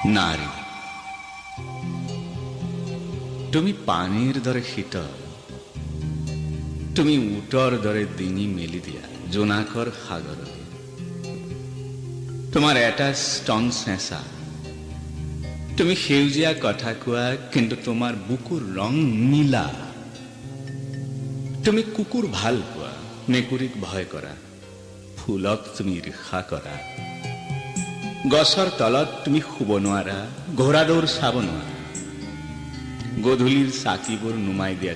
নাৰী তুমি পানীৰ দৰে শীতল, তুমি উটৰ দৰে ডিঙি মেলি দিয়া জোনাকৰ সাগৰলৈ। তোমাৰ এটা স্তন চেঁচা, তুমি সেউজীয়া কথা কোৱা কিন্তু তোমাৰ বুকুৰ ৰং নীলা। তুমি কুকুৰ ভাল পোৱা, মেকুৰীক ভয় কৰা, ফুলক তুমি ঈৰ্ষা কৰা। গছৰ তলত তুমি শুব নোৱাৰা, ঘোঁৰা দৌৰ চাব নোৱাৰা। গধূলিৰ চাকিবোৰ নুমাই দিয়া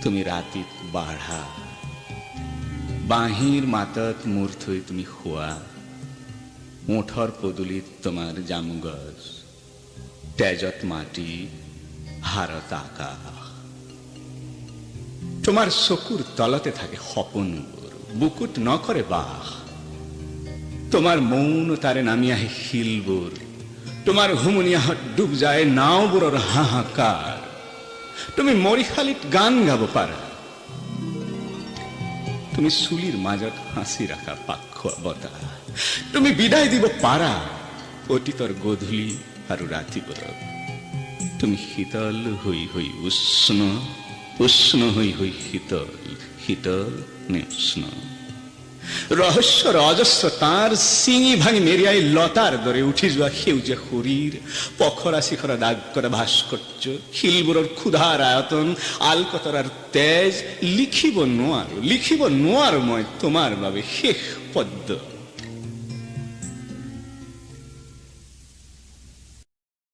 তুমি ৰাতিত বাঢ়া। বাঁহীৰ মাতত মূৰ থৈ তুমি শোৱা। ওঠৰ পদূলিত তোমাৰ জামুগছ, তেজত মাটি, হাড়ত আকাশ। তোমাৰ চকুৰ তলতে থাকে সপোনবোৰ, বুকুত নকৰে বাস। তোমাৰ মৌনতাৰে নামি আহে শিলবোৰ, তোমাৰ হুমুনিয়াহত ডুব যায় নাওবোৰৰ হাহাকাৰ। তুমি মৰিশালীত গান গাব পাৰা, তুমি চুলিৰ মাজত হাঁচি ৰাখা পাখোৱা বতাহ। তুমি বিদায় দিব পাৰা অতীতৰ গধূলি আৰু ৰাতিবোৰক। তুমি শীতল হৈ হৈ উষ্ণ, উষ্ণ হৈ হৈ শীতল, শীতল নে উষ্ণ। ৰহস্যৰ অজস্ৰ তাঁৰ চিঙি ভাঙি মেৰিয়াই লতাৰ দৰে উঠি যোৱা সেউজীয়া শৰীৰ, পখৰা চিখৰা দাগ কৰা ভাস্কৰ্য, শিলবোৰৰ ক্ষুধাৰ আয়তন, আলকতৰাৰ তেজ। লিখিব নোৱাৰো মই তোমাৰ বাবে শেষ পদ্য।